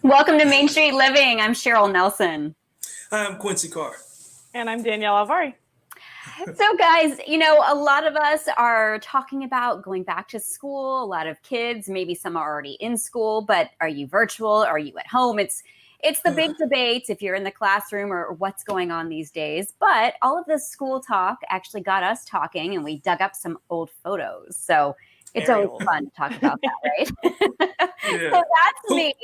Welcome to Main Street Living. I'm Cheryl Nelson. Hi, I'm Quincy Carr. And I'm Danielle Alvari. So guys, a lot of us are talking about going back to school. A lot of kids, maybe some are already in school, but are you virtual? Are you at home? It's the big debate if you're in the classroom or what's going on these days. But all of this school talk actually got us talking, and we dug up some old photos. So it's always fun to talk about that, right? Yeah. So that's me.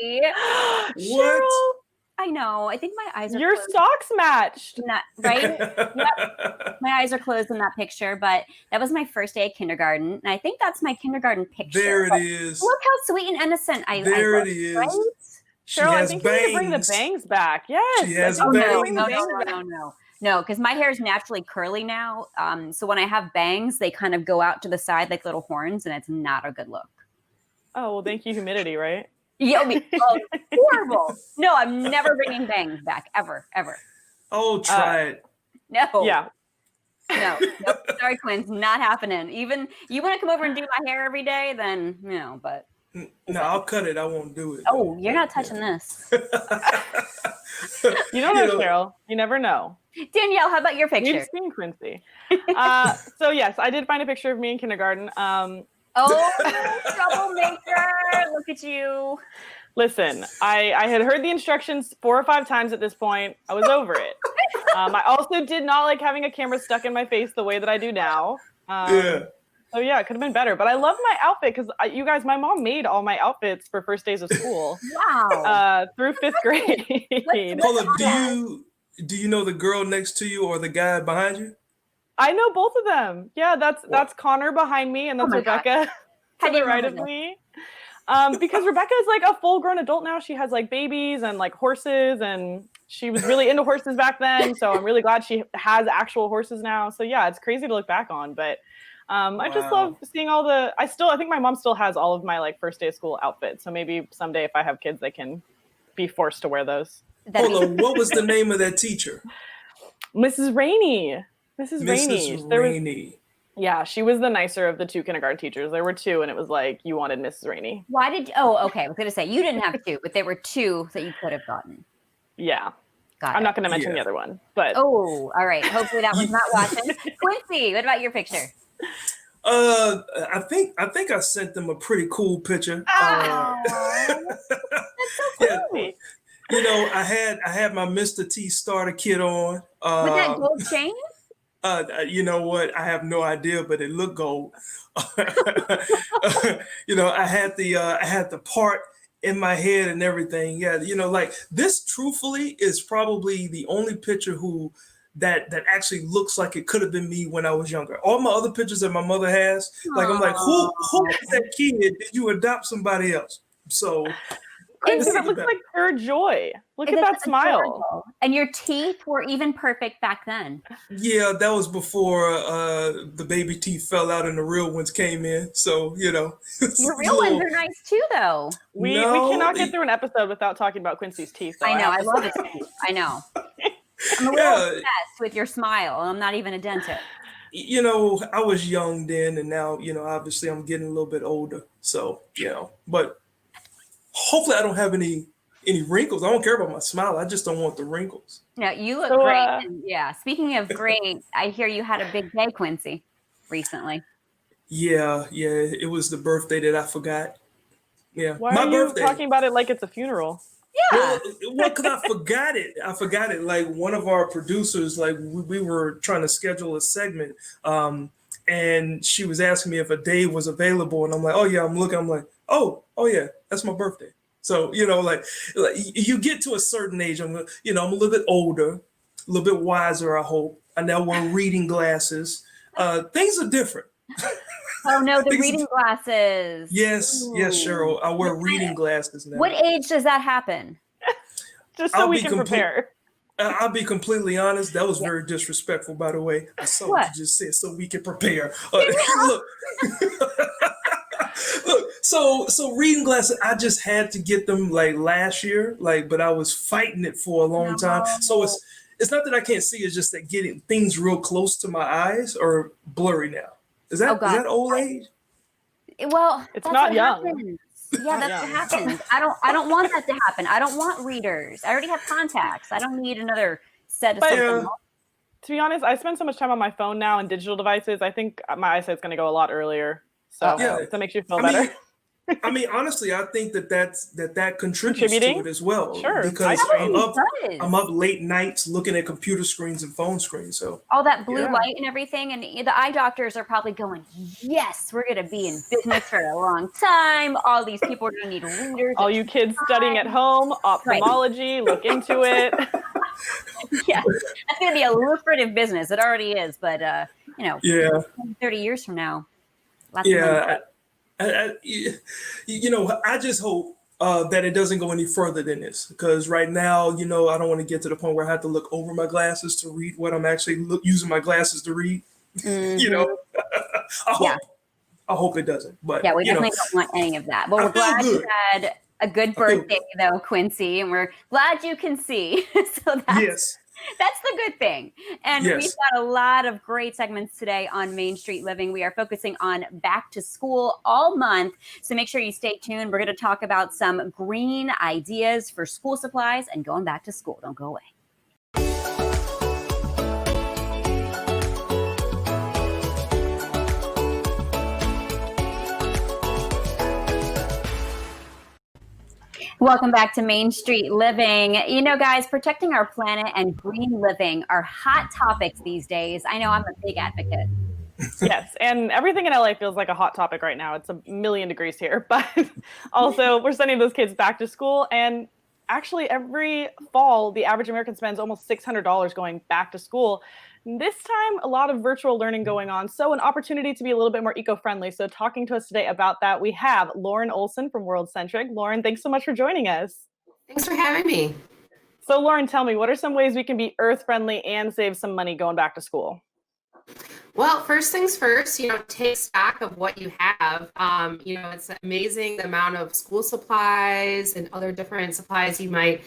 What? Cheryl, I know. I think my eyes are your closed. socks matched. In that, right? Yep. My eyes are closed in that picture, but that was my first day of kindergarten. And I think that's my kindergarten picture. There it But is. look how sweet and innocent I There look, it is. right? She Cheryl, I has think you need to bring the bangs. bangs back. Yes. She has I think you need to bangs. bring the bangs back. No, because my hair is naturally curly now. So when I have bangs, they kind of go out to the side like little horns, and it's not a good look. Oh, well, thank you, humidity, right? Horrible. No, I'm never bringing bangs back, ever. Oh, try it. No. Yeah. No. Nope. Sorry, Quinn, not happening. Even you want to come over and do my hair every day, then but. No, I'll cut it. I won't do it. Oh, you're not touching this. You don't know, Cheryl. You never know. Danielle, how about your picture? We've seen Quincy. So yes, I did find a picture of me in kindergarten. Oh, troublemaker. Look at you. Listen, I had heard the instructions 4 or 5 times at this point. I was over it. I also did not like having a camera stuck in my face the way that I do now. So yeah, it could have been better. But I love my outfit because you guys, my mom made all my outfits for first days of school. Wow. Through 5th grade. Hold up, do you know the girl next to you or the guy behind you? I know both of them. Yeah, that's Connor behind me, and that's Rebecca to the right of me. Because Rebecca is like a full-grown adult now. She has like babies and like horses, and she was really into horses back then. So I'm really glad she has actual horses now. So yeah, it's crazy to look back on, but I just love seeing all the. I think my mom still has all of my like first day of school outfits. So maybe someday if I have kids, they can be forced to wear those. Hold on, what was the name of that teacher? Mrs. Rainey. Mrs. Rainey. Yeah, she was the nicer of the 2 kindergarten teachers. There were 2, and it was like, you wanted Mrs. Rainey. Why did okay. I was going to say, you didn't have 2, but there were 2 that you could have gotten. Yeah. Got I'm not going to mention the other one, but. Oh, all right. Hopefully that one's not watching. Quincy, what about your picture? I think I sent them a pretty cool picture. That's so cool. Yeah. I had my Mr. T starter kit on. With that gold chain? You know what? I have no idea, but it looked gold. I had the part in my head and everything. Yeah, like this truthfully is probably the only picture that actually looks like it could have been me when I was younger. All my other pictures that my mother has, like I'm like, who is that kid? Did you adopt somebody else? So Quincy, that looks like pure joy. Look at that smile. Adorable. And your teeth were even perfect back then. Yeah, that was before the baby teeth fell out and the real ones came in. So, Your real ones are nice too, though. We cannot get through an episode without talking about Quincy's teeth. Though, I know. I love his teeth. I know. I'm a little obsessed with your smile. I'm not even a dentist. I was young then, and now, obviously I'm getting a little bit older. So, but hopefully I don't have any wrinkles. I don't care about my smile. I just don't want the wrinkles. No, you look great. And yeah. Speaking of great, I hear you had a big day, Quincy, recently. Yeah. It was the birthday that I forgot. Yeah. Why are you talking about it like it's a funeral? Yeah. Well, because I forgot it. Like one of our producers, like we were trying to schedule a segment, and she was asking me if a day was available, and I'm like, oh yeah, I'm looking. I'm like, oh yeah, that's my birthday. So like you get to a certain age, I'm a little bit older, a little bit wiser. I hope. I now wear reading glasses. Things are different. Oh no, the reading glasses. Yes, Cheryl. I wear reading glasses now. What age does that happen? Just so we can prepare. I'll be completely honest. That was very disrespectful, by the way. I saw what you just said, so we can prepare. Look. Look, so reading glasses, I just had to get them like last year, but I was fighting it for a long time. So it's not that I can't see, it's just that getting things real close to my eyes are blurry now. Is that old age? Well, it's not young. Yeah, that's what happens. I don't want that to happen. I don't want readers. I already have contacts. I don't need another set of something else. To be honest, I spend so much time on my phone now and digital devices. I think my eyesight's going to go a lot earlier. So that makes you feel better. I mean, honestly, I think that contributes to it as well. Sure, because I'm up late nights looking at computer screens and phone screens. So all that blue light and everything, and the eye doctors are probably going, "Yes, we're going to be in business for a long time. All these people are going to need readers. All you kids studying at home, ophthalmology, look into it." Yeah, that's going to be a lucrative business. It already is, but 30 years from now, lots of money. I just hope that it doesn't go any further than this, because right now, I don't want to get to the point where I have to look over my glasses to read what I'm actually using my glasses to read. Mm-hmm. I hope it doesn't. But yeah, we definitely don't want any of that. Well, we're glad you had a good birthday, though, Quincy, and we're glad you can see. So that's the good thing. And we've got a lot of great segments today on Main Street Living. We are focusing on back to school all month. So make sure you stay tuned. We're going to talk about some green ideas for school supplies and going back to school. Don't go away. Welcome back to Main Street Living. Guys, protecting our planet and green living are hot topics these days. I know I'm a big advocate. Yes, and everything in LA feels like a hot topic right now. It's 1,000,000 degrees here, but also we're sending those kids back to school. And actually every fall, the average American spends almost $600 going back to school. This time, a lot of virtual learning going on, so an opportunity to be a little bit more eco-friendly. So talking to us today about that, we have Lauren Olson from World Centric. Lauren, thanks so much for joining us. Thanks for having me. So Lauren, tell me, what are some ways we can be earth-friendly and save some money going back to school? Well, first things first, take stock of what you have. It's amazing the amount of school supplies and other different supplies you might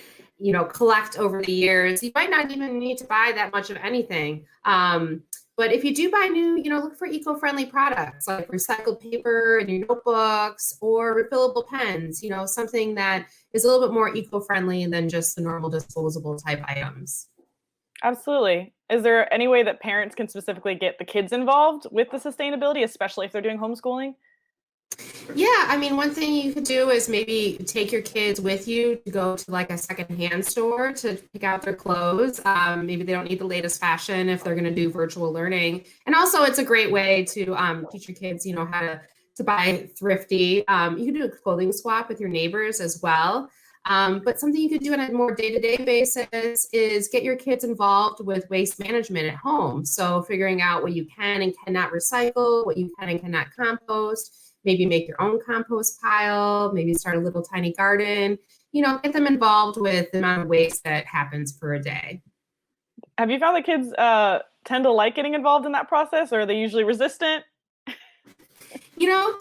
collect over the years. You might not even need to buy that much of anything. But if you do buy new, look for eco-friendly products like recycled paper in your notebooks or refillable pens, something that is a little bit more eco-friendly than just the normal disposable type items. Absolutely. Is there any way that parents can specifically get the kids involved with the sustainability, especially if they're doing homeschooling? Yeah, one thing you could do is maybe take your kids with you to go to like a secondhand store to pick out their clothes. Maybe they don't need the latest fashion if they're going to do virtual learning. And also it's a great way to teach your kids, how to buy thrifty. You can do a clothing swap with your neighbors as well. But something you could do on a more day-to-day basis is get your kids involved with waste management at home. So figuring out what you can and cannot recycle, what you can and cannot compost. Maybe make your own compost pile, maybe start a little tiny garden, get them involved with the amount of waste that happens per day. Have you found that kids tend to like getting involved in that process, or are they usually resistant?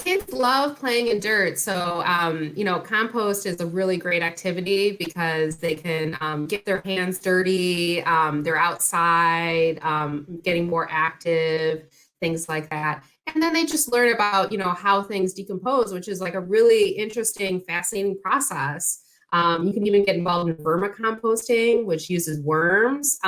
Kids love playing in dirt. So, compost is a really great activity because they can get their hands dirty. They're outside, getting more active, things like that. And then they just learn about, how things decompose, which is like a really interesting, fascinating process. You can even get involved in vermicomposting, which uses worms.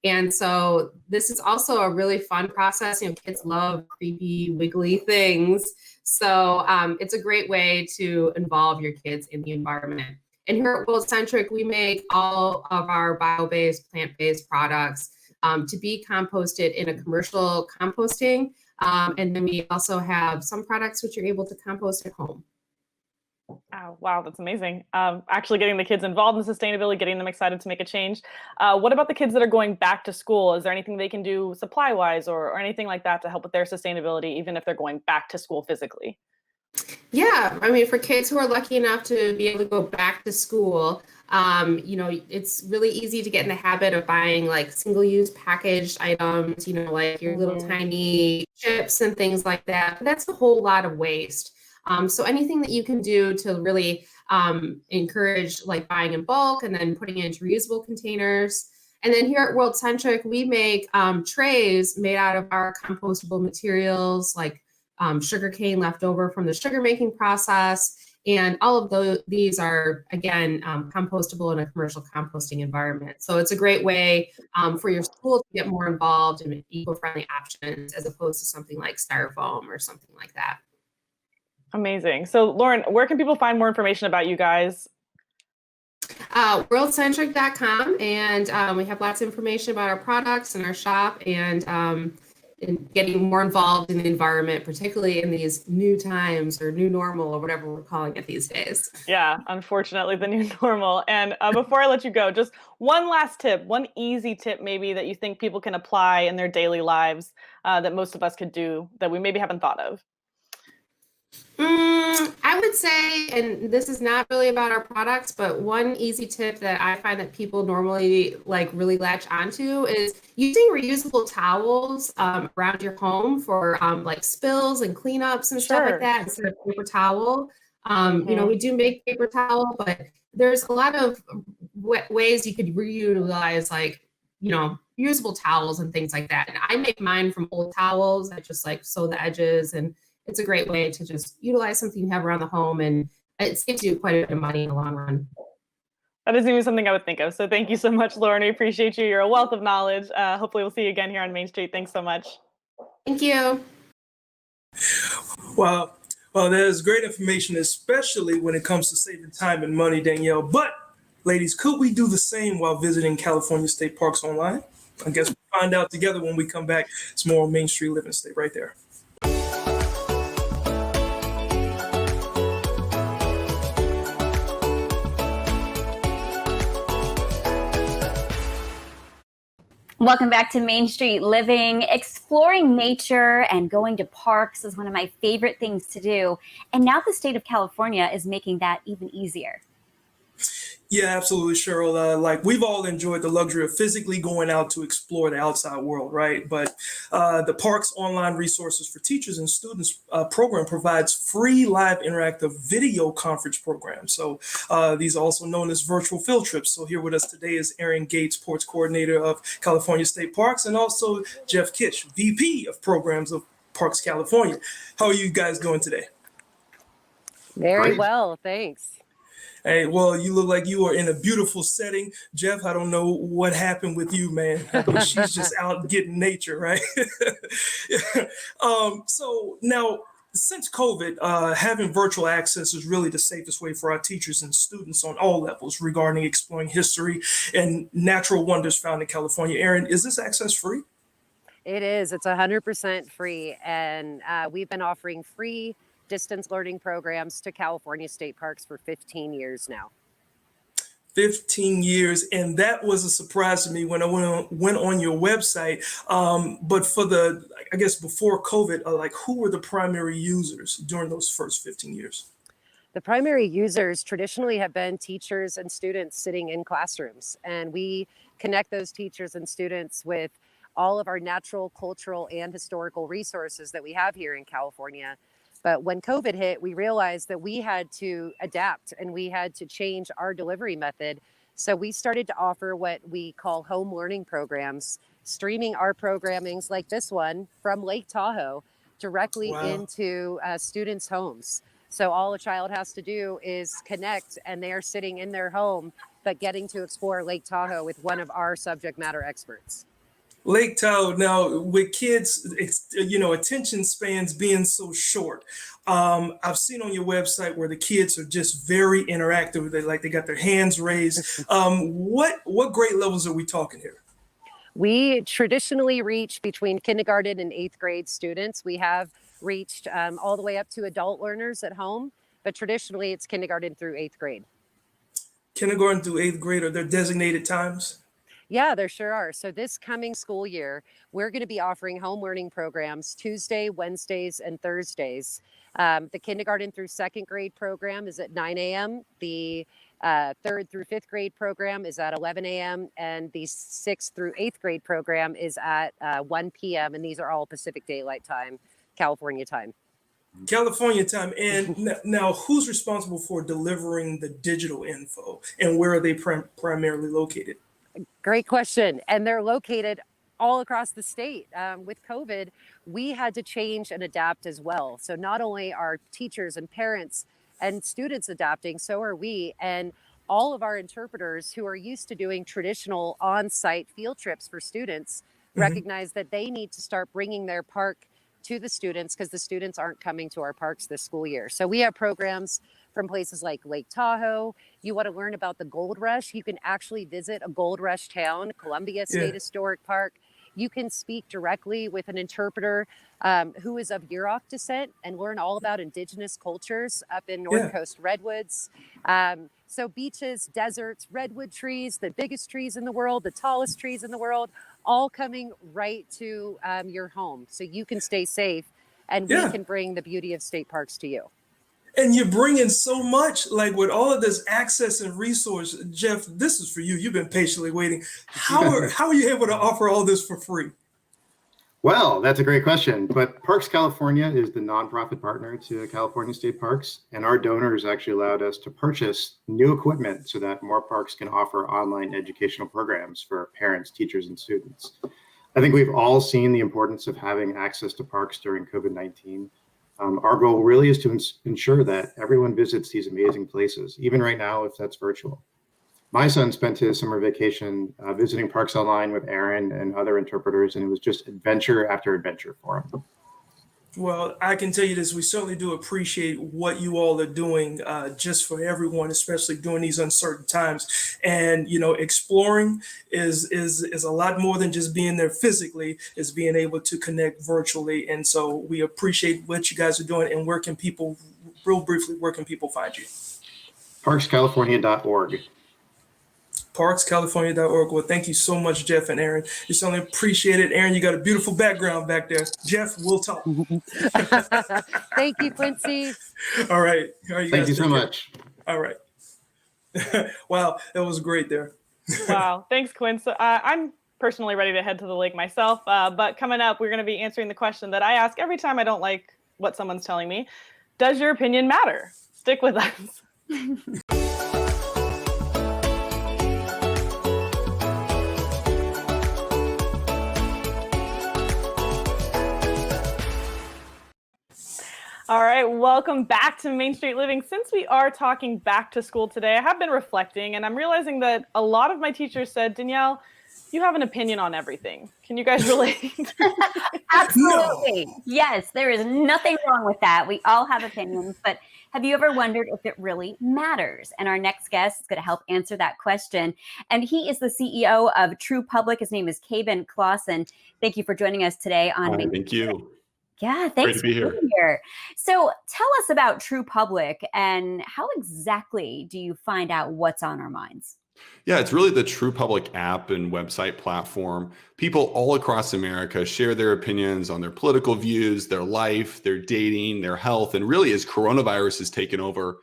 And so this is also a really fun process. Kids love creepy, wiggly things. So it's a great way to involve your kids in the environment. And here at World Centric, we make all of our bio-based, plant-based products to be composted in a commercial composting. And then we also have some products which you're able to compost at home. Oh, wow, that's amazing. Actually getting the kids involved in sustainability, getting them excited to make a change. What about the kids that are going back to school? Is there anything they can do supply-wise or anything like that to help with their sustainability, even if they're going back to school physically? Yeah, for kids who are lucky enough to be able to go back to school, it's really easy to get in the habit of buying like single-use packaged items, like your little tiny chips and things like that. But that's a whole lot of waste. So anything that you can do to really encourage like buying in bulk and then putting it into reusable containers. And then here at World Centric, we make trays made out of our compostable materials like sugarcane left over from the sugar making process. And all of these are, again, compostable in a commercial composting environment. So it's a great way for your school to get more involved in eco-friendly options as opposed to something like styrofoam or something like that. Amazing. So Lauren, where can people find more information about you guys? Worldcentric.com, and we have lots of information about our products and our shop, and getting more involved in the environment, particularly in these new times or new normal or whatever we're calling it these days. Yeah, unfortunately, the new normal. And before I let you go, just one last tip, one easy tip maybe that you think people can apply in their daily lives that most of us could do that we maybe haven't thought of. I would say, and this is not really about our products, but one easy tip that I find that people normally like really latch onto is using reusable towels around your home for like spills and cleanups and stuff like that instead of paper towel. You know, we do make paper towel, but there's a lot of ways you could reutilize, like, you know, reusable towels and things like that. And I make mine from old towels. I just like sew the edges, and it's a great way to just utilize something you have around the home, and it saves you quite a bit of money in the long run. That isn't even something I would think of. So thank you so much, Lauren. We appreciate you. You're a wealth of knowledge. Hopefully we'll see you again here on Main Street. Thanks so much. Thank you. Wow. Well, that is great information, especially when it comes to saving time and money, Danielle. But ladies, could we do the same while visiting California State Parks online? I guess we'll find out together when we come back. It's more on Main Street Living. Stay right there. Welcome back to Main Street Living. Exploring nature and going to parks is one of my favorite things to do. And now the state of California is making that even easier. Yeah, absolutely, Cheryl. Like, we've all enjoyed the luxury of physically going out to explore the outside world, right? But the Parks Online Resources for Teachers and Students program provides free live interactive video conference programs. So these are also known as virtual field trips. So here with us today is Erin Gates, Ports Coordinator of California State Parks, and also Jeff Kitsch, VP of Programs of Parks California. How are you guys doing today? Very well, thanks. Hey, well, you look like you are in a beautiful setting. Jeff, I don't know what happened with you, man. I mean, she's just out getting nature, right? So now, since COVID, having virtual access is really the safest way for our teachers and students on all levels regarding exploring history and natural wonders found in California. Erin, is this access free? It is. It's 100% free. And we've been offering free distance learning programs to California State Parks for 15 years now. 15 years, and that was a surprise to me when I went on your website. But for I guess before COVID, like, who were the primary users during those first 15 years? The primary users traditionally have been teachers and students sitting in classrooms, and we connect those teachers and students with all of our natural, cultural, and historical resources that we have here in California. But when COVID hit, we realized that we had to adapt and we had to change our delivery method. So we started to offer what we call home learning programs, streaming our programmings like this one from Lake Tahoe directly into students' homes. So all a child has to do is connect, and they are sitting in their home, but getting to explore Lake Tahoe with one of our subject matter experts. Lake Tahoe. Now, with kids, attention spans being so short, I've seen on your website where the kids are just very interactive. They got their hands raised. What grade levels are we talking here? We traditionally reach between kindergarten and 8th grade students. We have reached all the way up to adult learners at home, but traditionally it's kindergarten through 8th grade. Kindergarten through 8th grade, are there designated times? Yeah, there sure are. So this coming school year, we're going to be offering home learning programs Tuesday, Wednesdays, and Thursdays. The kindergarten through 2nd grade program is at 9 a.m. The 3rd through 5th grade program is at 11 a.m. And the 6th through 8th grade program is at 1 p.m. And these are all Pacific Daylight Time, California time. California time. And now, who's responsible for delivering the digital info, and where are they primarily located? Great question. And they're located all across the state. With COVID, we had to change and adapt as well. So not only are teachers and parents and students adapting, so are we. And all of our interpreters who are used to doing traditional on-site field trips for students recognize that they need to start bringing their park to the students because the students aren't coming to our parks this school year. So we have programs from places like Lake Tahoe. You want to learn about the gold rush, you can actually visit a gold rush town, Columbia State Historic Park. You can speak directly with an interpreter who is of Yurok descent and learn all about indigenous cultures up in North Coast redwoods. So beaches, deserts, redwood trees, the biggest trees in the world, the tallest trees in the world, all coming right to your home. So you can stay safe and we can bring the beauty of state parks to you. And you're bringing so much, like with all of this access and resource. Jeff, this is for you. You've been patiently waiting. How are you able to offer all this for free? Well, that's a great question. But Parks California is the nonprofit partner to California State Parks, and our donors actually allowed us to purchase new equipment so that more parks can offer online educational programs for parents, teachers, and students. I think we've all seen the importance of having access to parks during COVID-19. Our goal really is to ensure that everyone visits these amazing places, even right now, if that's virtual. My son spent his summer vacation visiting parks online with Aaron and other interpreters, and it was just adventure after adventure for him. Well, I can tell you this, we certainly do appreciate what you all are doing just for everyone, especially during these uncertain times. And, you know, exploring is a lot more than just being there physically, is being able to connect virtually. And so we appreciate what you guys are doing. And where can people, real briefly, where can people find you? ParksCalifornia.org. ParksCalifornia.org. Well, thank you so much, Jeff and Aaron. You certainly appreciate it. Aaron, you got a beautiful background back there. Jeff, we'll talk. Thank you, Quincy. All right. Thank you so much. All right. Wow, that was great there. Wow. Thanks, Quincy. I'm personally ready to head to the lake myself. But coming up, we're going to be answering the question that I ask every time I don't like what someone's telling me. Does your opinion matter? Stick with us. All right, welcome back to Main Street Living. Since we are talking back to school today, I have been reflecting and I'm realizing that a lot of my teachers said, Danielle, you have an opinion on everything. Can you guys relate? Absolutely. No. Yes, there is nothing wrong with that. We all have opinions, but have you ever wondered if it really matters? And our next guest is going to help answer that question. And he is the CEO of True Public. His name is Kaben Clausen. Thank you for joining us today on Main Street. Thank you. Yeah, thanks for being here. So tell us about True Public and how exactly do you find out what's on our minds? Yeah, it's really the True Public app and website platform. People all across America share their opinions on their political views, their life, their dating, their health. And really, as coronavirus has taken over,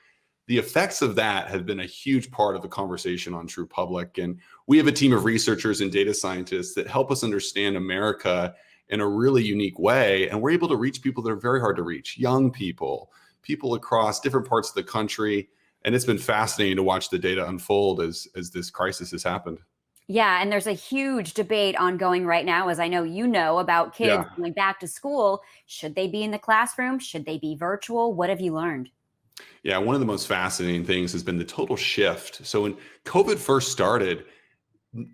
the effects of that have been a huge part of the conversation on True Public. And we have a team of researchers and data scientists that help us understand America in a really unique way. And we're able to reach people that are very hard to reach, young people, people across different parts of the country. And it's been fascinating to watch the data unfold as this crisis has happened. Yeah, and there's a huge debate ongoing right now, as I know you know, about kids going back to school. Should they be in the classroom? Should they be virtual? What have you learned? Yeah, one of the most fascinating things has been the total shift. So when COVID first started,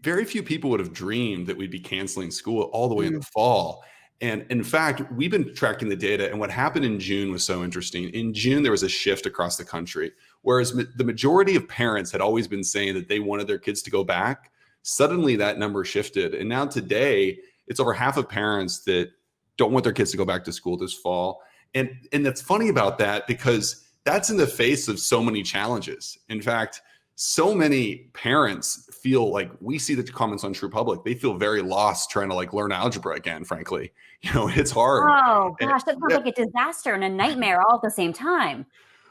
very few people would have dreamed that we'd be canceling school all the way in the fall. And in fact, we've been tracking the data, and what happened in June was so interesting. In June, there was a shift across the country, whereas the majority of parents had always been saying that they wanted their kids to go back. Suddenly that number shifted. And now today, it's over half of parents that don't want their kids to go back to school this fall. And that's funny about that, because that's in the face of so many challenges. In fact, so many parents feel like, we see the comments on True Public, they feel very lost trying to learn algebra again, frankly. It's hard. Oh gosh, that sounds like a disaster and a nightmare all at the same time.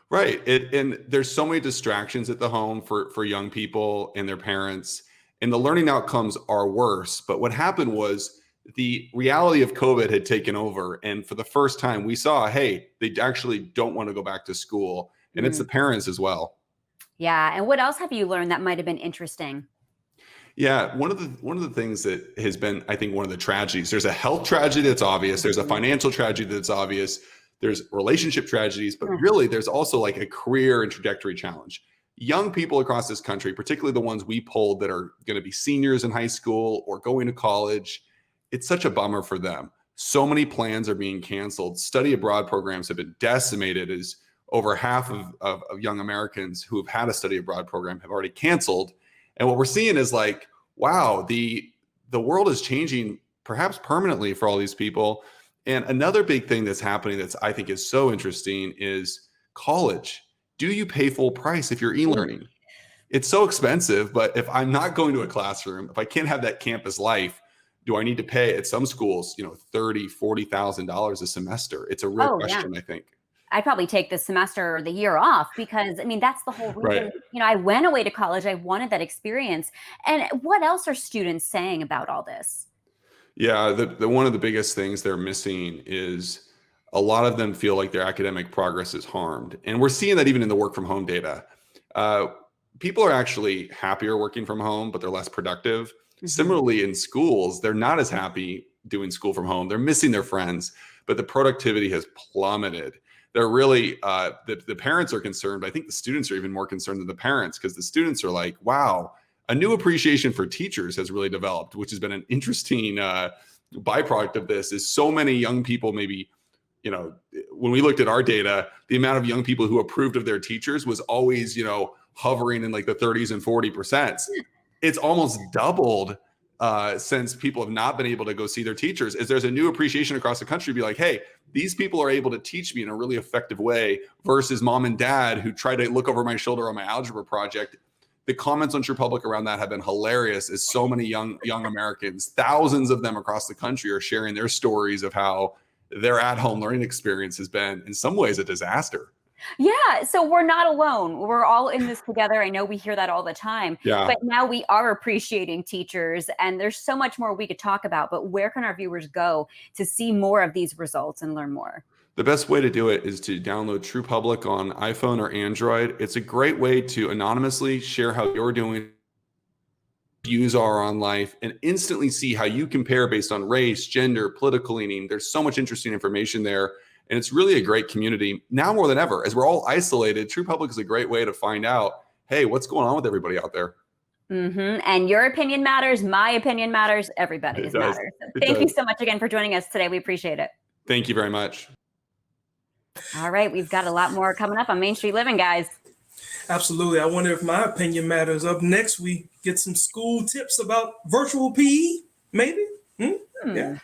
Right. And there's so many distractions at the home for young people and their parents, and the learning outcomes are worse. But what happened was the reality of COVID had taken over. And for the first time we saw, hey, they actually don't want to go back to school. And it's the parents as well. Yeah. And what else have you learned that might have been interesting? Yeah, one of the things that has been, I think, one of the tragedies, there's a health tragedy that's obvious. There's a financial tragedy that's obvious. there's relationship tragedies, but really there's also like a career and trajectory challenge. Young people across this country, particularly the ones we polled that are going to be seniors in high school or going to college, it's such a bummer for them. So many plans are being canceled. Study abroad programs have been decimated, as over half of young Americans who have had a study abroad program have already canceled. And what we're seeing is like, wow, the world is changing perhaps permanently for all these people. And another big thing that's happening that's I think is so interesting is college. Do you pay full price if you're e-learning? It's so expensive, but if I'm not going to a classroom, if I can't have that campus life, do I need to pay at some schools, $30,000, $40,000 a semester? It's a real question, I think. I'd probably take the semester or the year off because, I mean, that's the whole reason, I went away to college. I wanted that experience. And what else are students saying about all this? Yeah, the one of the biggest things they're missing is a lot of them feel like their academic progress is harmed. And we're seeing that even in the work from home data. People are actually happier working from home, but they're less productive. Similarly, in schools, they're not as happy doing school from home. They're missing their friends, but the productivity has plummeted. They're really, the parents are concerned, but I think the students are even more concerned than the parents, because the students are like, wow, a new appreciation for teachers has really developed, which has been an interesting byproduct of this. Is so many young people, maybe, when we looked at our data, the amount of young people who approved of their teachers was always, hovering in like the 30s and 40%. It's almost doubled since people have not been able to go see their teachers. Is there's a new appreciation across the country to be like, hey, these people are able to teach me in a really effective way versus mom and dad who try to look over my shoulder on my algebra project. The comments on TruePublic around that have been hilarious, as so many young Americans, thousands of them across the country, are sharing their stories of how their at-home learning experience has been in some ways a disaster. Yeah, so we're not alone. We're all in this together. I know we hear that all the time, but now we are appreciating teachers, and there's so much more we could talk about. But where can our viewers go to see more of these results and learn more? The best way to do it is to download TruePublic on iPhone or Android. It's a great way to anonymously share how you're doing, views are on life, and instantly see how you compare based on race, gender, political leaning. There's so much interesting information there. And it's really a great community now more than ever. As we're all isolated, TruePublic is a great way to find out, hey, what's going on with everybody out there? And your opinion matters. My opinion matters. Everybody's matters. So thank you so much again for joining us today. We appreciate it. Thank you very much. All right. We've got a lot more coming up on Main Street Living, guys. Absolutely. I wonder if my opinion matters. Up next, we get some school tips about virtual PE, maybe? Yeah.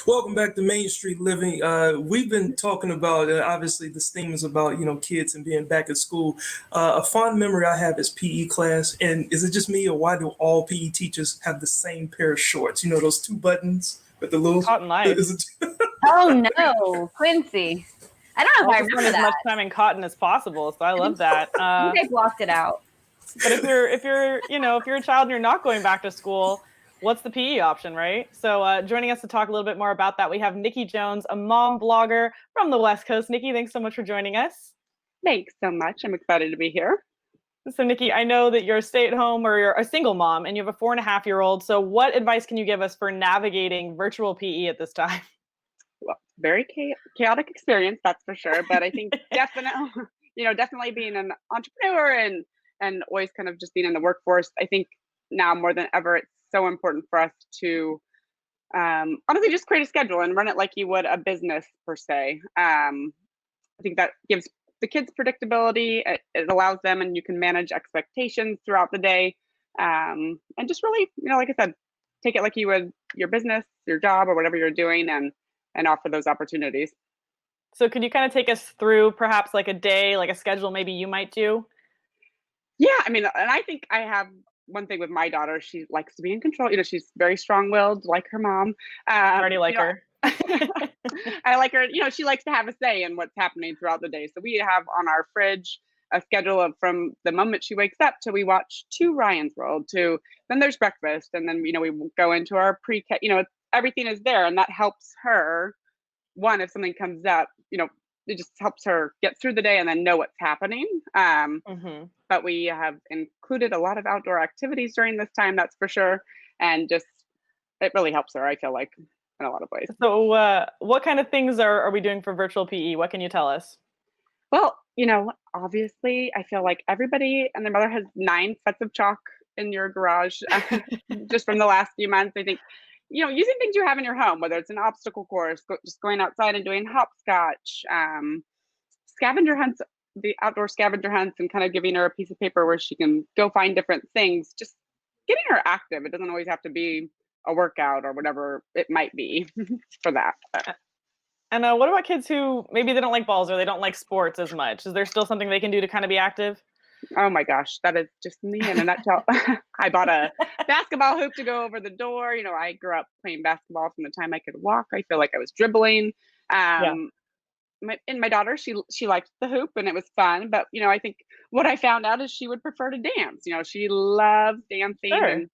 Welcome back to Main Street Living. We've been talking about, obviously this theme is about, kids and being back at school. A fond memory I have is PE class. And is it just me, or why do all PE teachers have the same pair of shorts? Those two buttons with the little... Cotton Light. Oh no, Quincy. I don't know if I remember as that. much time in cotton as possible, so I love that. You guys blocked it out. But if you're a child and you're not going back to school, what's the PE option, right? So joining us to talk a little bit more about that, we have Nikki Jones, a mom blogger from the West Coast. Nikki, thanks so much for joining us. Thanks so much. I'm excited to be here. So Nikki, I know that you're a stay-at-home or you're a single mom and you have a 4.5-year-old. So what advice can you give us for navigating virtual PE at this time? Well, very chaotic experience, that's for sure. But I think definitely being an entrepreneur and always kind of just being in the workforce, I think now more than ever, it's so important for us to honestly just create a schedule and run it like you would a business per se. I think that gives the kids predictability. It allows them, and you can manage expectations throughout the day, and just really, like I said, take it like you would your business, your job, or whatever you're doing, and offer those opportunities. So could you kind of take us through perhaps like a day, like a schedule maybe you might do? Yeah, I mean, and I think I have one thing with my daughter. She likes to be in control. She's very strong-willed, like her mom. I already like her. I like her. She likes to have a say in what's happening throughout the day. So we have on our fridge a schedule of from the moment she wakes up till we watch 2 Ryan's World, to then there's breakfast, and then we go into our pre-K. Everything is there, and that helps her. One, if something comes up, it just helps her get through the day and then know what's happening. But we have included a lot of outdoor activities during this time, that's for sure. And just, it really helps her, I feel like, in a lot of ways. So what kind of things are we doing for virtual PE? What can you tell us? Well, obviously, I feel like everybody and their mother has 9 sets of chalk in your garage just from the last few months. I think, using things you have in your home, whether it's an obstacle course, just going outside and doing hopscotch, scavenger hunts, the outdoor scavenger hunts, and kind of giving her a piece of paper where she can go find different things, just getting her active. It doesn't always have to be a workout or whatever it might be for that. And what about kids who maybe they don't like balls or they don't like sports as much? Is there still something they can do to kind of be active? Oh my gosh, that is just me in a nutshell. I bought a basketball hoop to go over the door. I grew up playing basketball from the time I could walk. I feel like I was dribbling. My daughter, she liked the hoop and it was fun. But, I think what I found out is she would prefer to dance. She loves dancing. Sure. And,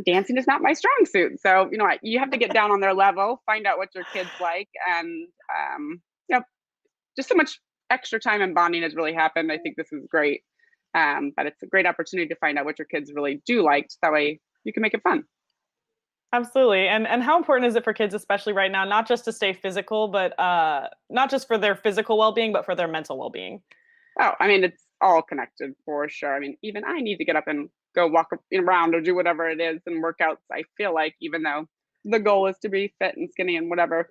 dancing is not my strong suit. So, you have to get down on their level, find out what your kids like. And, just so much extra time and bonding has really happened. I think this is great. But it's a great opportunity to find out what your kids really do like. So that way you can make it fun. Absolutely. And how important is it for kids, especially right now, not just to stay physical, but not just for their physical well-being, but for their mental well-being? Oh, I mean, it's all connected for sure. I mean, even I need to get up and go walk around or do whatever it is and workouts. I feel like, even though the goal is to be fit and skinny and whatever,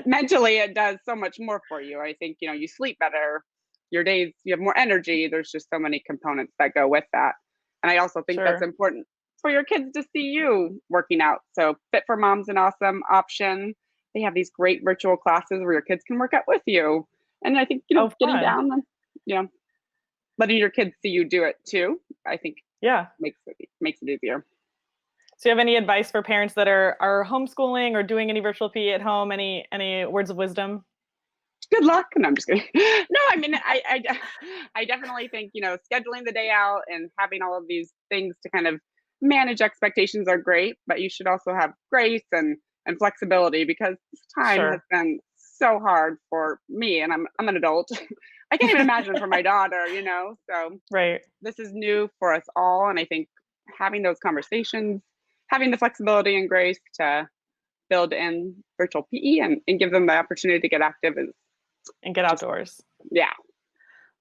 mentally it does so much more for you. I think, you sleep better, your days, you have more energy. There's just so many components that go with that. And I also think that's important for your kids to see you working out. So Fit for Mom's an awesome option. They have these great virtual classes where your kids can work out with you. And I think, getting down and, letting your kids see you do it too, I think makes it easier. So you have any advice for parents that are homeschooling or doing any virtual PE at home? Any words of wisdom? Good luck. No, I'm just kidding. No, I mean, I definitely think, scheduling the day out and having all of these things to kind of manage expectations are great, but you should also have grace and flexibility, because this time has been so hard for me, and I'm an adult. I can't even imagine for my daughter, so this is new for us all. And I think having those conversations, having the flexibility and grace to build in virtual PE and give them the opportunity to get active and get outdoors. Yeah.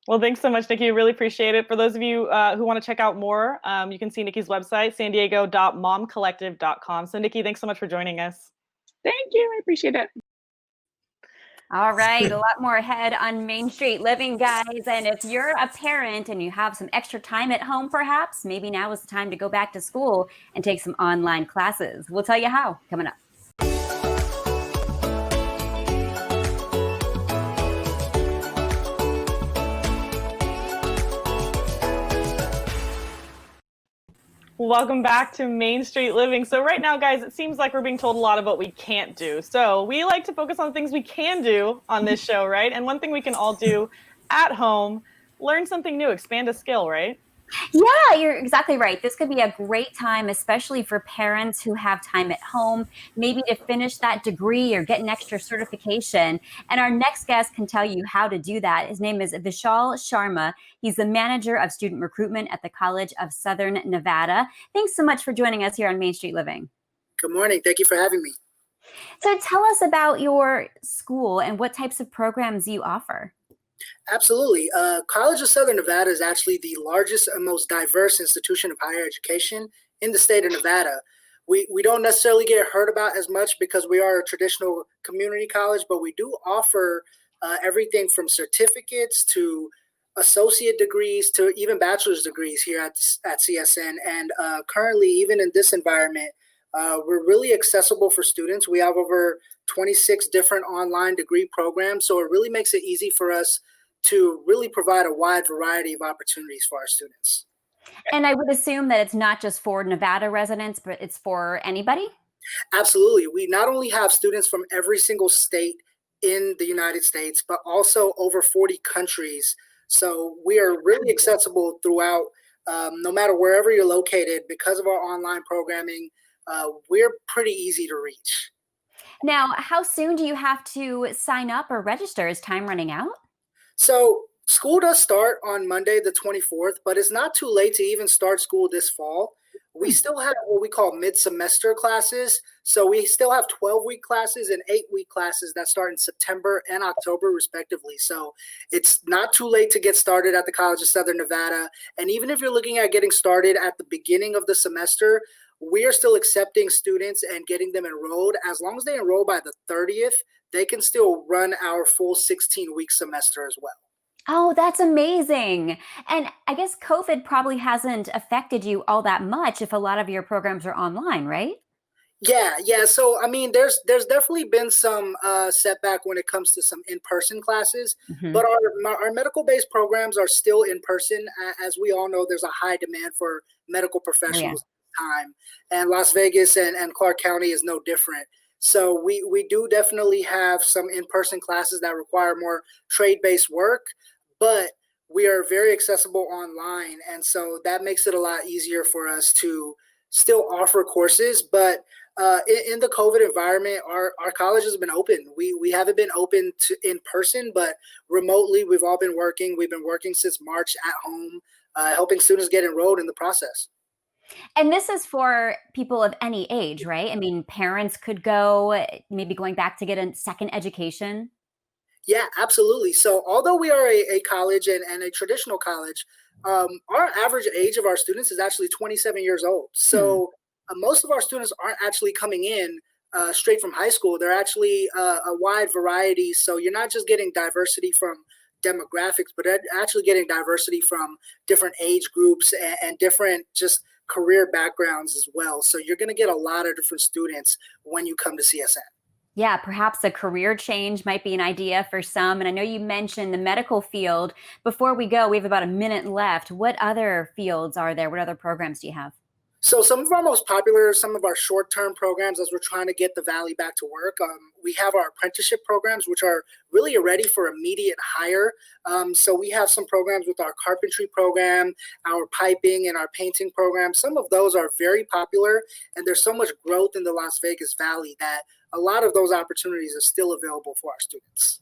Well, thanks so much, Nikki. Really appreciate it. For those of you who want to check out more, you can see Nikki's website, sandiego.momcollective.com. So Nikki, thanks so much for joining us. Thank you. I appreciate it. All right, a lot more ahead on Main Street Living, guys. And if you're a parent and you have some extra time at home, perhaps, maybe now is the time to go back to school and take some online classes. We'll tell you how coming up. Welcome back to Main Street Living. So right now, guys, it seems like we're being told a lot of what we can't do. So we like to focus on things we can do on this show, right? And one thing we can all do at home, learn something new, expand a skill, right? Yeah, you're exactly right. This could be a great time, especially for parents who have time at home, maybe to finish that degree or get an extra certification. And our next guest can tell you how to do that. His name is Vishal Sharma. He's the manager of student recruitment at the College of Southern Nevada. Thanks so much for joining us here on Main Street Living. Good morning. Thank you for having me. So tell us about your school and what types of programs you offer. Absolutely. College of Southern Nevada is actually the largest and most diverse institution of higher education in the state of Nevada. We don't necessarily get heard about as much because we are a traditional community college, but we do offer everything from certificates to associate degrees to even bachelor's degrees here at CSN. And currently, even in this environment, we're really accessible for students. We have over 26 different online degree programs, so it really makes it easy for us to really provide a wide variety of opportunities for our students. And I would assume that it's not just for Nevada residents, but it's for anybody? Absolutely. We not only have students from every single state in the United States, but also over 40 countries. So we are really accessible throughout, no matter wherever you're located. Because of our online programming, we're pretty easy to reach. Now, how soon do you have to sign up or register? Is time running out? So school does start on Monday, the 24th, but it's not too late to even start school this fall. We still have what we call mid-semester classes. So we still have 12-week classes and 8-week classes that start in September and October, respectively. So it's not too late to get started at the College of Southern Nevada. And even if you're looking at getting started at the beginning of the semester, we are still accepting students and getting them enrolled. As long as they enroll by the 30th, they can still run our full 16-week semester as well. Oh, that's amazing. And I guess COVID probably hasn't affected you all that much if a lot of your programs are online, right? Yeah. So I mean, there's definitely been some setback when it comes to some in-person classes, Hmm. but our medical-based programs are still in person. As we all know, there's a high demand for medical Oh, yeah. professionals at the time, and Las Vegas and Clark County is no different. So we do definitely have some in-person classes that require more trade-based work, but we are very accessible online, and so that makes it a lot easier for us to still offer courses. But in the COVID environment, our college has been open. We haven't been open to in person, but remotely we've all been working. We've been working since March at home, helping students get enrolled in the process. And this is for people of any age, right? I mean, parents could go, maybe going back to get a second education. Yeah, absolutely. So although we are a college and a traditional college, our average age of our students is actually 27 years old. Hmm. So most of our students aren't actually coming in straight from high school. They're actually a wide variety. So you're not just getting diversity from demographics, but actually getting diversity from different age groups and different just career backgrounds as well. So you're going to get a lot of different students when you come to CSN. Yeah, perhaps a career change might be an idea for some. And I know you mentioned the medical field. Before we go, we have about a minute left. What other fields are there? What other programs do you have? So some of our most popular, some of our short-term programs as we're trying to get the Valley back to work, we have our apprenticeship programs, which are really ready for immediate hire. So we have some programs with our carpentry program, our piping, and our painting program. Some of those are very popular, and there's so much growth in the Las Vegas Valley that a lot of those opportunities are still available for our students.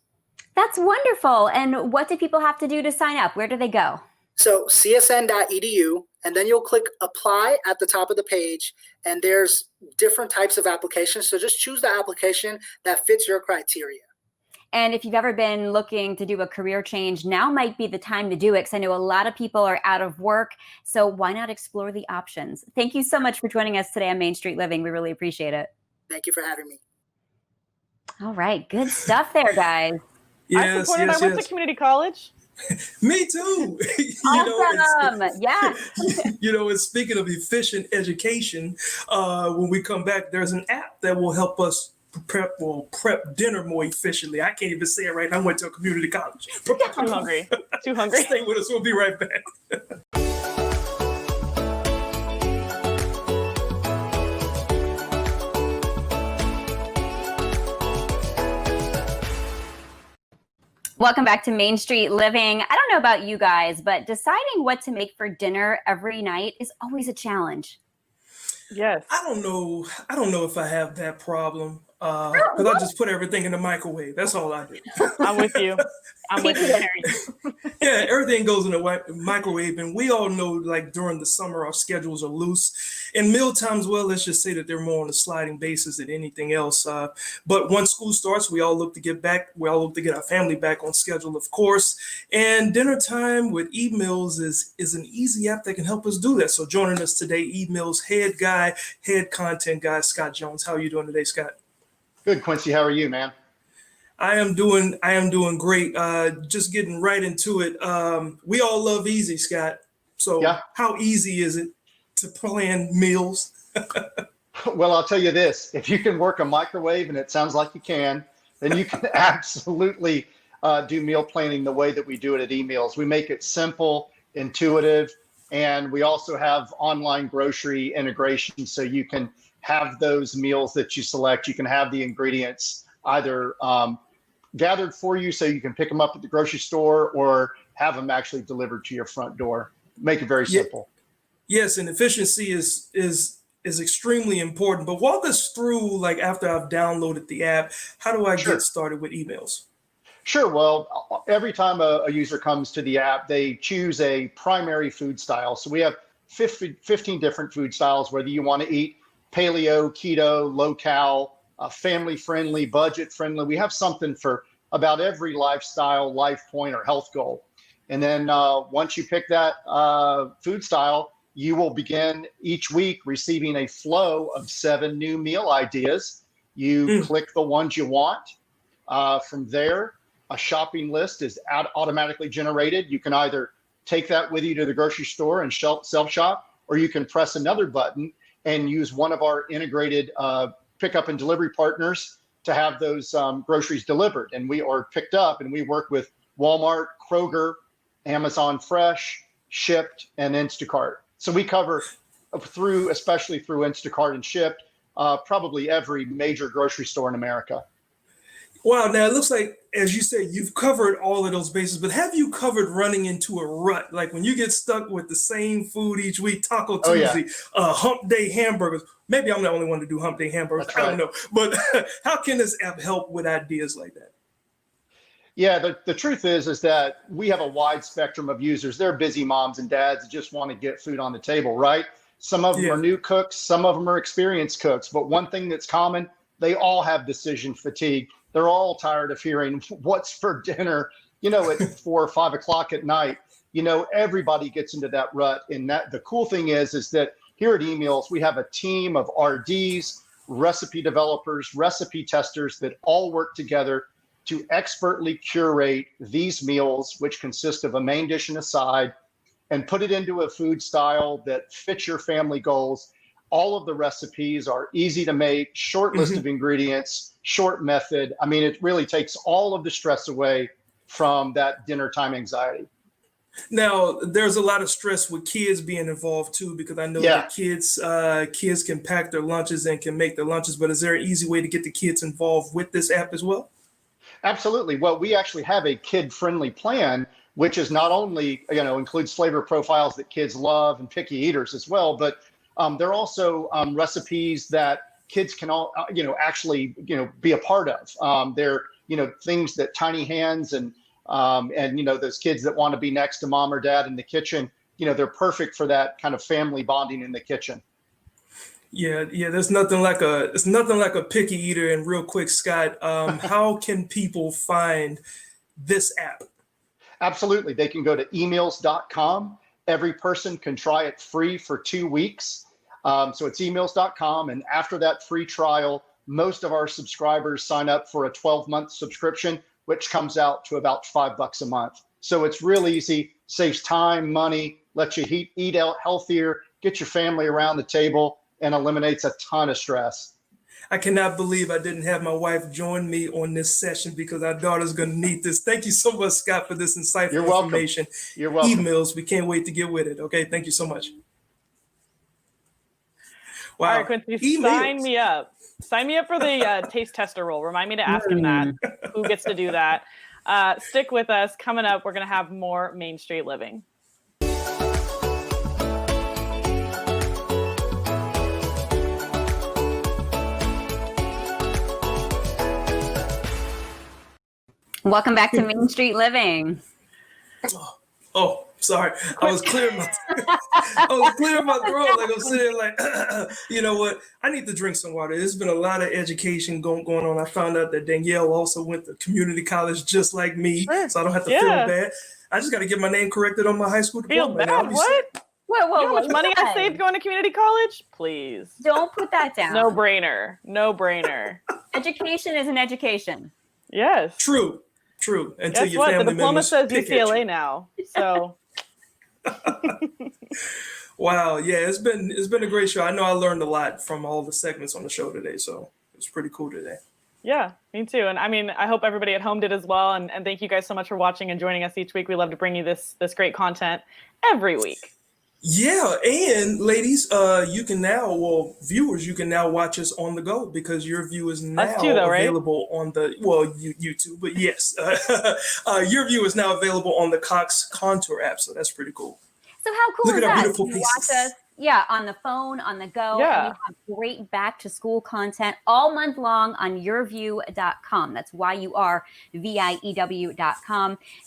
That's wonderful. And what do people have to do to sign up? Where do they go? So csn.edu, and then you'll click apply at the top of the page, and there's different types of applications. So just choose the application that fits your criteria. And if you've ever been looking to do a career change, now might be the time to do it, because I know a lot of people are out of work. So why not explore the options? Thank you so much for joining us today on Main Street Living. We really appreciate it. Thank you for having me. All right. Good stuff there, guys. I supported. I went to community college. Me too. Awesome. Yeah. And speaking of efficient education, when we come back, there's an app that will help us prep dinner more efficiently. I can't even say it right now. I went to a community college. Too hungry. Too hungry. Stay with us. We'll be right back. Welcome back to Main Street Living. I don't know about you guys, but deciding what to make for dinner every night is always a challenge. Yes. I don't know if I have that problem because I just put everything in the microwave. That's all I do. I'm with you. I'm with you, Harry. Yeah, everything goes in the microwave, and we all know, like during the summer, our schedules are loose. And meal times, well, let's just say that they're more on a sliding basis than anything else. But once school starts, we all look to get back. We all look to get our family back on schedule, of course. And dinner time with eMeals is an easy app that can help us do that. So joining us today, eMeals head content guy, Scott Jones. How are you doing today, Scott? Good, Quincy. How are you, man? I am doing great. Just getting right into it. We all love easy, Scott. So yeah. How easy is it to plan meals? Well, I'll tell you this. If you can work a microwave, and it sounds like you can, then you can absolutely do meal planning the way that we do it at eMeals. We make it simple, intuitive, and we also have online grocery integration, so you can have those meals that you select. You can have the ingredients either gathered for you so you can pick them up at the grocery store, or have them actually delivered to your front door. Make it very simple. Yes, and efficiency is is extremely important. But walk us through, like, after I've downloaded the app, how do I get started with emails? Sure. Well, every time a user comes to the app, they choose a primary food style. So we have 15 different food styles, whether you want to eat paleo, keto, low cal, family friendly, budget friendly. We have something for about every lifestyle, life point, or health goal. And then once you pick that food style, you will begin each week receiving a flow of 7 new meal ideas. You click the ones you want. From there, a shopping list is automatically generated. You can either take that with you to the grocery store and self-shop, or you can press another button and use one of our integrated pickup and delivery partners to have those groceries delivered. And we are picked up, and we work with Walmart, Kroger, Amazon Fresh, Shipped, and Instacart. So we cover especially through Instacart and Shipped, probably every major grocery store in America. Wow. Now, it looks like, as you said, you've covered all of those bases, but have you covered running into a rut? Like when you get stuck with the same food each week, Taco Tuesday, Hump Day hamburgers. Maybe I'm the only one to do Hump Day hamburgers. I don't know. But how can this app help with ideas like that? Yeah, the truth is that we have a wide spectrum of users. They're busy moms and dads that just want to get food on the table, right? Some of them are new cooks. Some of them are experienced cooks. But one thing that's common, they all have decision fatigue. They're all tired of hearing what's for dinner, at 4 or 5 o'clock at night. Everybody gets into that rut. And the cool thing is that here at Emails, we have a team of RDs, recipe developers, recipe testers that all work together to expertly curate these meals, which consist of a main dish and a side, and put it into a food style that fits your family goals. All of the recipes are easy to make, short list of ingredients, short method. I mean, it really takes all of the stress away from that dinner time anxiety. Now, there's a lot of stress with kids being involved too, because I know that kids can pack their lunches and can make their lunches, but is there an easy way to get the kids involved with this app as well? Absolutely. Well, we actually have a kid-friendly plan, which is not only, includes flavor profiles that kids love and picky eaters as well, but there are also recipes that kids can all, actually, be a part of. They're, things that tiny hands and those kids that want to be next to mom or dad in the kitchen, they're perfect for that kind of family bonding in the kitchen. Yeah. There's nothing like a picky eater. And real quick, Scott, how can people find this app? Absolutely. They can go to emails.com. Every person can try it free for 2 weeks. So it's emails.com. And after that free trial, most of our subscribers sign up for a 12-month subscription, which comes out to about $5 a month. So it's real easy, saves time, money, lets you eat out healthier, get your family around the table, and eliminates a ton of stress. I cannot believe I didn't have my wife join me on this session because our daughter's going to need this. Thank you so much, Scott, for this insightful information. You're welcome. Emails, we can't wait to get with it. Okay, thank you so much. Wow. All right, Quincy, sign me up. Sign me up for the taste tester role. Remind me to ask him that. Who gets to do that? Stick with us. Coming up, we're going to have more Main Street Living. Welcome back to Main Street Living. Oh, sorry. I was clearing my throat. Like I'm sitting like, you know what? I need to drink some water. There's been a lot of education going on. I found out that Danielle also went to community college just like me, so I don't have to feel bad. I just got to get my name corrected on my high school diploma. Feel bad? What? Whoa, you know how much money I saved going to community college? Please. Don't put that down. No brainer. Education is an education. Yes. True. Until Guess your what? family The diploma members says pick UCLA now. So. Wow. Yeah, it's been a great show. I know I learned a lot from all the segments on the show today. So it was pretty cool today. Yeah, me too. And I mean, I hope everybody at home did as well. And thank you guys so much for watching and joining us each week. We love to bring you this great content every week. Yeah, and ladies, viewers, you can now watch us on the go because your view is now available on the YouTube. But yes, your view is now available on the Cox Contour app, so that's pretty cool. So how cool Look is at our that? beautiful You pieces. watch us Yeah, on the phone, on the go. Yeah. And we have great back to school content all month long on yourview.com. That's YURVIEW.com.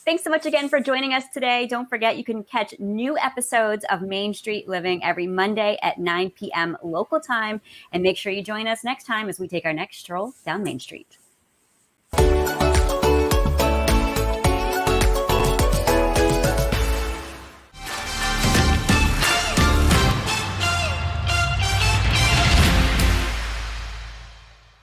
Thanks so much again for joining us today. Don't forget, you can catch new episodes of Main Street Living every Monday at 9 p.m. local time. And make sure you join us next time as we take our next stroll down Main Street.